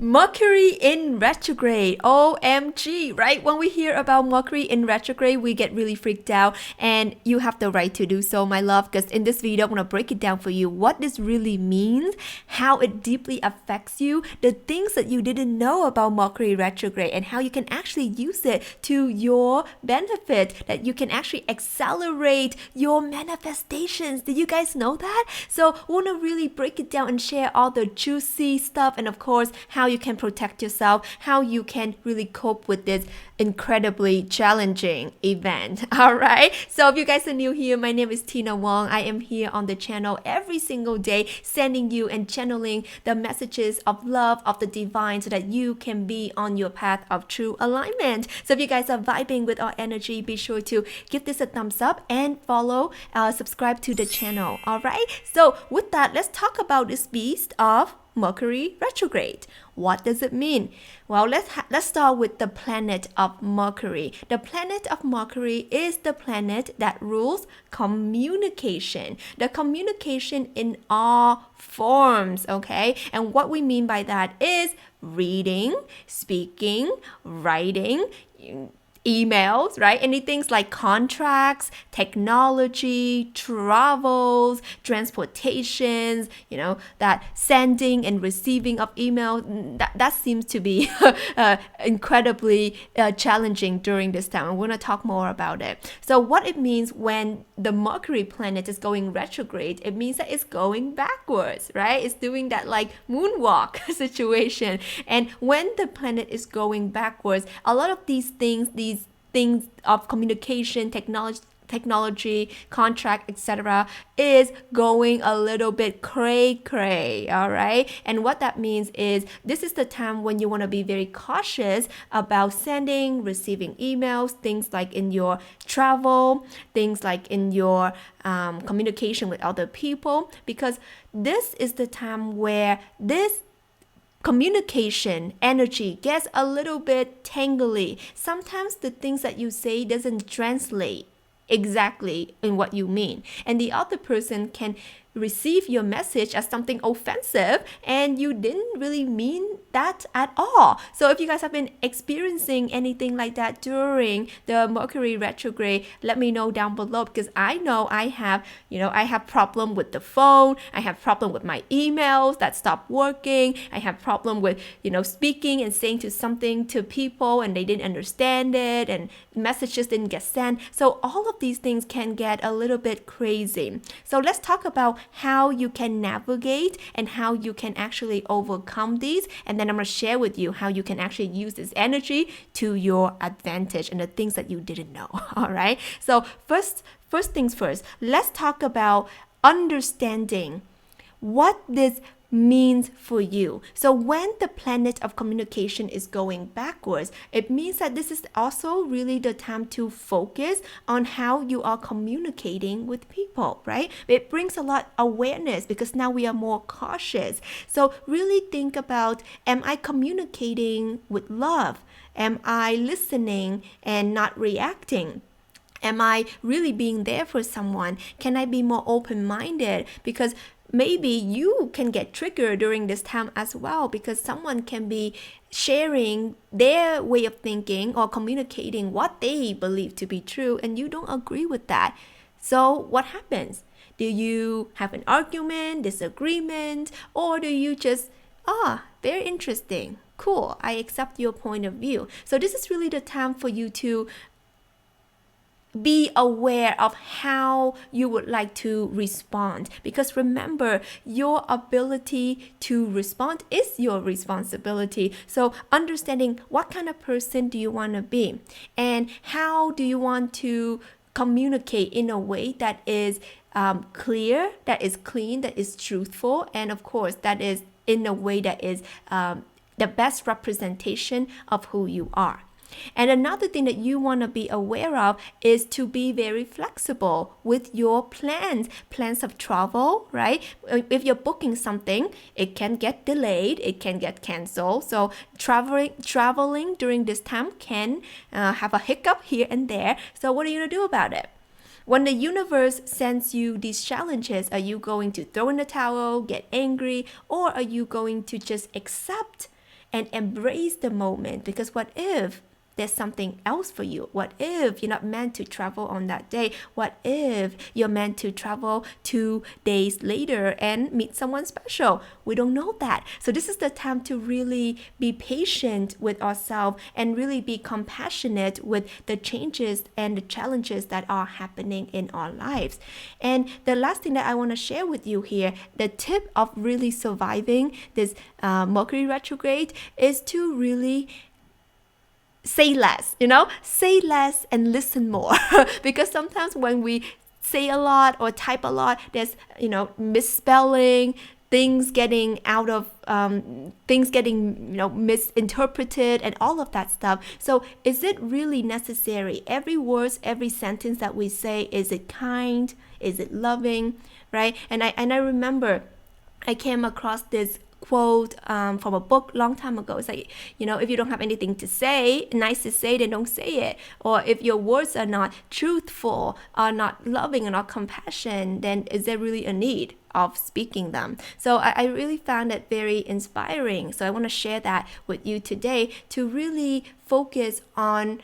Mercury in retrograde. OMG, right? When we hear about Mercury in retrograde, we get really freaked out, and you have the right to do so, my love, because in this video, I'm going to break it down for you what this really means, how it deeply affects you, the things that you didn't know about Mercury retrograde, and how you can actually use it to your benefit, that you can actually accelerate your manifestations. Did you guys know that? So we want to really break it down and share all the juicy stuff, and of course, how you can protect yourself, how you can really cope with this incredibly challenging event. All right. So if you guys are new here, my name is Tina Wong. I am here on the channel every single day, sending you and channeling the messages of love of the divine so that you can be on your path of true alignment. So if you guys are vibing with our energy, be sure to give this a thumbs up and follow, subscribe to the channel. All right. So with that, let's talk about this beast of Mercury retrograde. What does it mean? Well, let's start with the planet of Mercury. The planet of Mercury is the planet that rules communication. The communication in all forms, okay? And what we mean by that is reading, speaking, writing, emails, right? Anything like contracts, technology, travels, transportations, that sending and receiving of emails, that seems to be incredibly challenging during this time. We're going to talk more about it. So what it means when the Mercury planet is going retrograde, it means that it's going backwards, right? It's doing that like moonwalk situation. And when the planet is going backwards, a lot of these things of communication, technology, contract, etc., is going a little bit cray, all right? And what that means is this is the time when you want to be very cautious about sending, receiving emails, things like in your travel, things like in your communication with other people, because this is the time where this communication energy gets a little bit tangly. Sometimes the things that you say doesn't translate exactly in what you mean, and the other person can receive your message as something offensive and you didn't really mean that at all. So if you guys have been experiencing anything like that during the Mercury retrograde, let me know down below, because I know I have problem with the phone, I have problem with my emails that stop working, I have problem with speaking and saying something to people and they didn't understand it, and messages didn't get sent. So all of these things can get a little bit crazy. So let's talk about how you can navigate and how you can actually overcome these, and then I'm going to share with you how you can actually use this energy to your advantage and the things that you didn't know. All right, so first things first, let's talk about understanding what this means for you. So when the planet of communication is going backwards, it means that this is also really the time to focus on how you are communicating with people, right? It brings a lot of awareness because now we are more cautious. So really think about, am I communicating with love? Am I listening and not reacting? Am I really being there for someone? Can I be more open-minded? Because maybe you can get triggered during this time as well, because someone can be sharing their way of thinking or communicating what they believe to be true, and you don't agree with that. So what happens? Do you have an argument, disagreement, or do you just, very interesting, cool, I accept your point of view? So this is really the time for you to be aware of how you would like to respond, because remember, your ability to respond is your responsibility. So understanding what kind of person do you want to be, and how do you want to communicate in a way that is clear, that is clean, that is truthful, and of course that is in a way that is the best representation of who you are. And another thing that you want to be aware of is to be very flexible with your plans of travel, right? If you're booking something, it can get delayed, it can get canceled. So traveling during this time can have a hiccup here and there. So what are you going to do about it? When the universe sends you these challenges, are you going to throw in the towel, get angry, or are you going to just accept and embrace the moment, because what if there's something else for you? What if you're not meant to travel on that day? What if you're meant to travel 2 days later and meet someone special? We don't know that. So this is the time to really be patient with ourselves and really be compassionate with the changes and the challenges that are happening in our lives. And the last thing that I want to share with you here, the tip of really surviving this Mercury retrograde is to really say less, say less and listen more. Because sometimes when we say a lot or type a lot, there's, misspelling, things getting misinterpreted and all of that stuff. So is it really necessary? Every word, every sentence that we say, is it kind? Is it loving? Right? And I remember I came across this quote from a book long time ago. It's like, if you don't have anything to say, nice to say, then don't say it. Or if your words are not truthful, are not loving, and not compassion, then is there really a need of speaking them? So I really found it very inspiring. So I want to share that with you today to really focus on,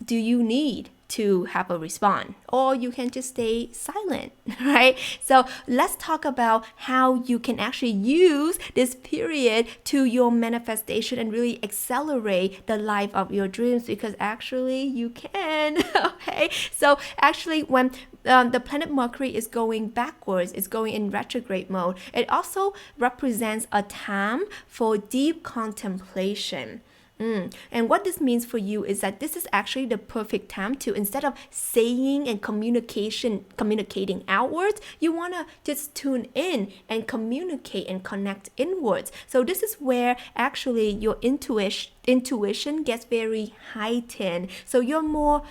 do you need to have a response, or you can just stay silent, right? So let's talk about how you can actually use this period to your manifestation and really accelerate the life of your dreams, because actually you can. Okay, so actually when the planet Mercury is going backwards, it's going in retrograde mode, it also represents a time for deep contemplation. And what this means for you is that this is actually the perfect time to, instead of saying and communicating outwards, you want to just tune in and communicate and connect inwards. So this is where actually your intuition gets very heightened. So you're more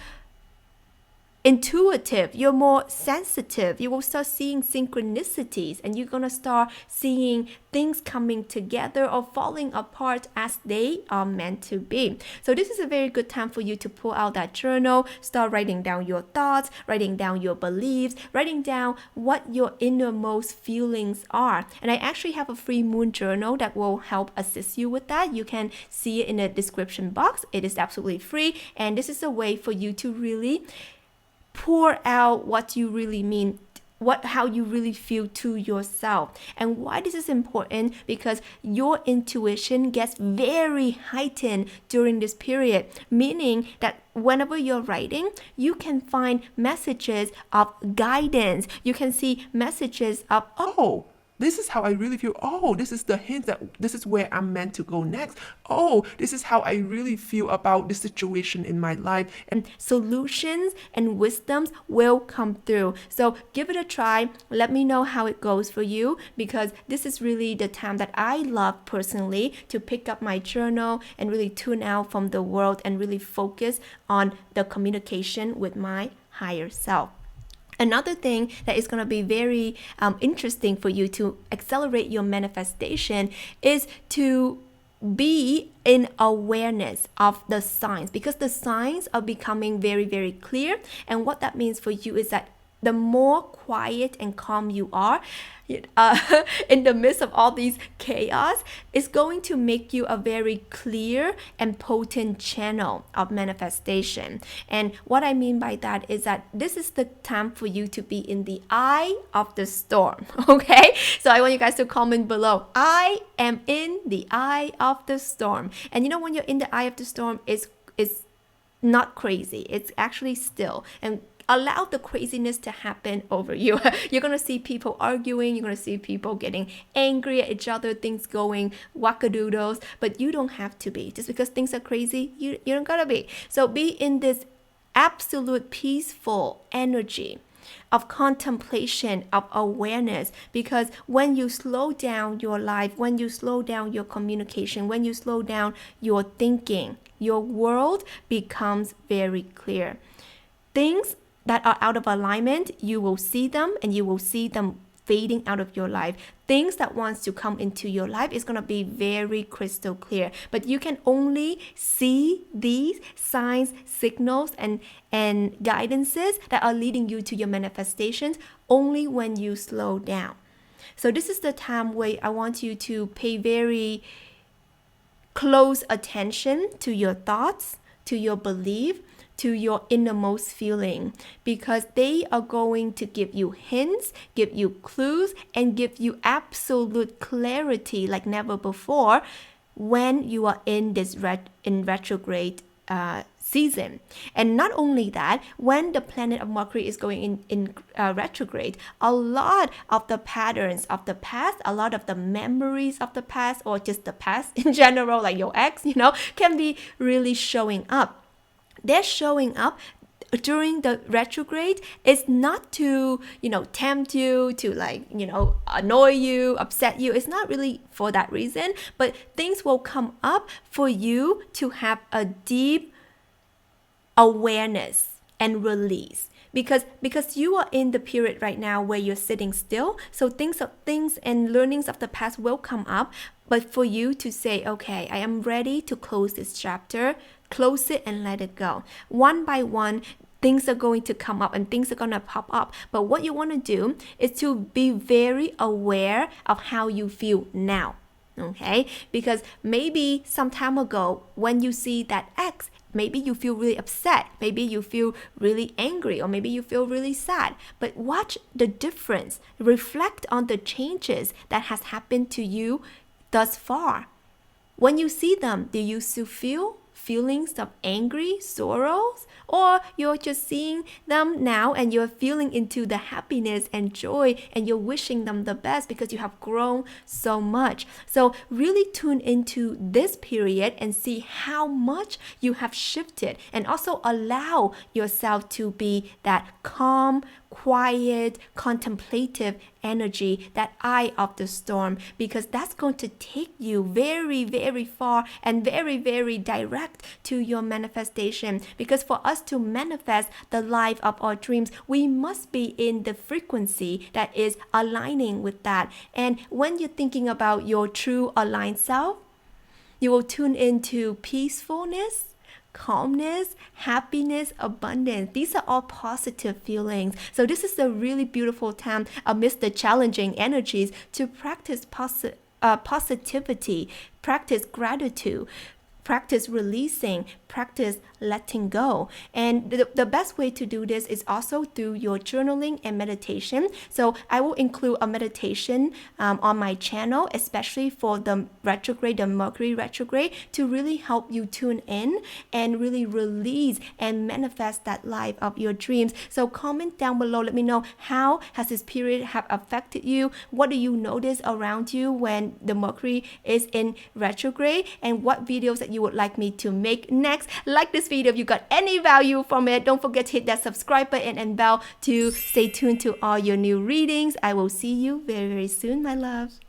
intuitive, you're more sensitive, you will start seeing synchronicities, and you're going to start seeing things coming together or falling apart as they are meant to be. So this is a very good time for you to pull out that journal, start writing down your thoughts, writing down your beliefs, writing down what your innermost feelings are. And I actually have a free moon journal that will help assist you with that. You can see it in the description box. It is absolutely free, and this is a way for you to really pour out what you really mean, how you really feel to yourself. And why this is important, because your intuition gets very heightened during this period, meaning that whenever you're writing, you can find messages of guidance. You can see messages of, oh, this is how I really feel. Oh, this is the hint that this is where I'm meant to go next. Oh, this is how I really feel about this situation in my life. And solutions and wisdoms will come through. So give it a try. Let me know how it goes for you, because this is really the time that I love personally to pick up my journal and really tune out from the world and really focus on the communication with my higher self. Another thing that is going to be very interesting for you to accelerate your manifestation is to be in awareness of the signs, because the signs are becoming very, very clear. And what that means for you is that the more quiet and calm you are in the midst of all these chaos, is going to make you a very clear and potent channel of manifestation. And what I mean by that is that this is the time for you to be in the eye of the storm. Okay, so I want you guys to comment below, I am in the eye of the storm. And when you're in the eye of the storm, it's not crazy, it's actually still, and allow the craziness to happen over you. You're going to see people arguing. You're going to see people getting angry at each other, things going wackadoodles, but you don't have to be. Just because things are crazy, you don't got to be. So be in this absolute peaceful energy of contemplation, of awareness, because when you slow down your life, when you slow down your communication, when you slow down your thinking, your world becomes very clear. Things that are out of alignment, you will see them, and you will see them fading out of your life. Things that wants to come into your life is going to be very crystal clear, but you can only see these signs, signals, and guidances that are leading you to your manifestations only when you slow down. So this is the time where I want you to pay very close attention to your thoughts, to your belief, to your innermost feeling, because they are going to give you hints, give you clues, and give you absolute clarity like never before when you are in this retrograde season. And not only that, when the planet of Mercury is going in retrograde, a lot of the patterns of the past, a lot of the memories of the past, or just the past in general, like your ex, can be really showing up. They're showing up during the retrograde. Is not to, tempt you, to annoy you, upset you. It's not really for that reason, but things will come up for you to have a deep awareness and release. Because you are in the period right now where you're sitting still, so things and learnings of the past will come up, but for you to say, okay, I am ready to close this chapter, close it and let it go. One by one, things are going to come up and things are going to pop up. But what you want to do is to be very aware of how you feel now. Okay? Because maybe some time ago, when you see that ex, maybe you feel really upset, maybe you feel really angry, or maybe you feel really sad. But watch the difference. Reflect on the changes that has happened to you thus far. When you see them, do you still feel feelings of angry, sorrows, or you're just seeing them now and you're feeling into the happiness and joy and you're wishing them the best because you have grown so much? So really tune into this period and see how much you have shifted, and also allow yourself to be that calm, quiet, contemplative energy, that eye of the storm, because that's going to take you very, very far and very, very direct to your manifestation. Because for us to manifest the life of our dreams, we must be in the frequency that is aligning with that. And when you're thinking about your true aligned self, you will tune into peacefulness, calmness, happiness, abundance. These are all positive feelings. So this is a really beautiful time amidst the challenging energies to practice positivity, practice gratitude, practice releasing, practice letting go. And the best way to do this is also through your journaling and meditation. So I will include a meditation on my channel, especially for the Mercury retrograde, to really help you tune in and really release and manifest that life of your dreams. So comment down below, let me know, how has this period have affected you? What do you notice around you when the Mercury is in retrograde? And what videos that you would like me to make next? Like this video if you got any value from it. Don't forget to hit that subscribe button and bell to stay tuned to all your new readings. I will see you very, very soon, my love.